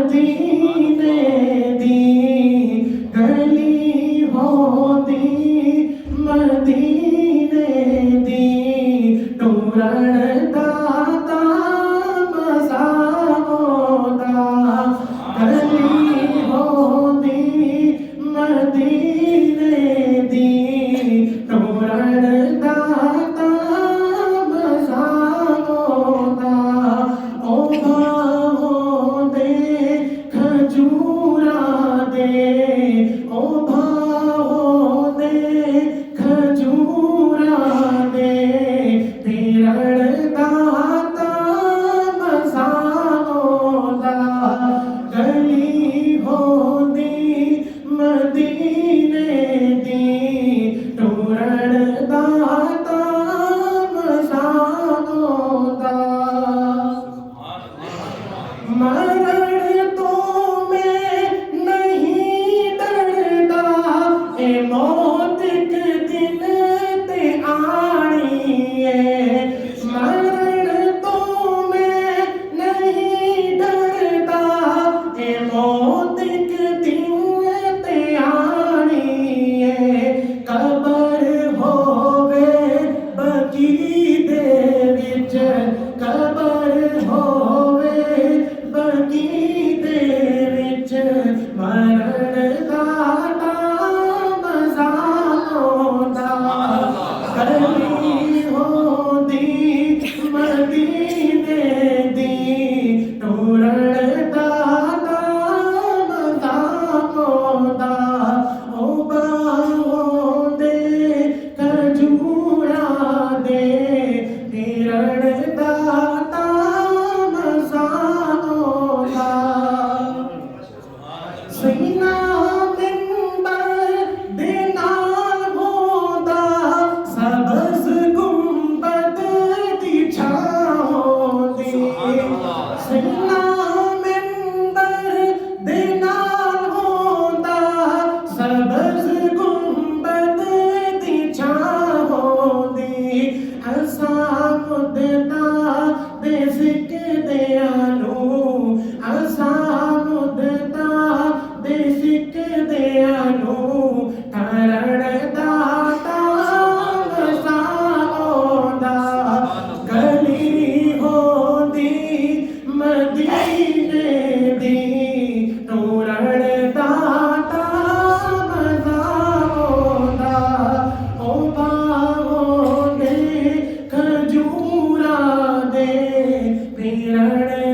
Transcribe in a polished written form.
मदीने दी गली होंदी मदीने दी टूरण दाता मज़ा आंदा गली होंदी मदीने दी टूरण दाता मज़ा आंदा ओ भाओ दे खजूरा दे ओ भाओ दे खजूरा दे तिरण दाता मज़ा आंदा गली होंदी मदीने दी टूरण दाता मज़ा आंदा मरण तो मैं नहीं डरदा ए मौत के दिन ते आनी है मरण तो मैं नहीं डरदा ए मौत के दिन ते आनी है कबर होवे बकी दे विच कबर होवे बगी दे विच मरण दाता मज़ा आंदा गली होंदी मदीने दी टूरण दाता मज़ा आंदा ओ बाहों दे खजूरा दे तिरण दाता मज़ा आंदा सीना मिंबर दे नाल होंदा सबज़ गुंबद दी छां होंदी सीना मिंबर दे नाल होंदा सबज़ गुंबद दी छां होंदी असां मुद्दता दे सिकदियां नूं असां मुद्दता दे सिकदियां नूं टरण दाता मज़ा आंदा गली होंदी मदीने दी टूरण दाता मज़ा आंदा ओ बाहों दे खजूरा दे तिरण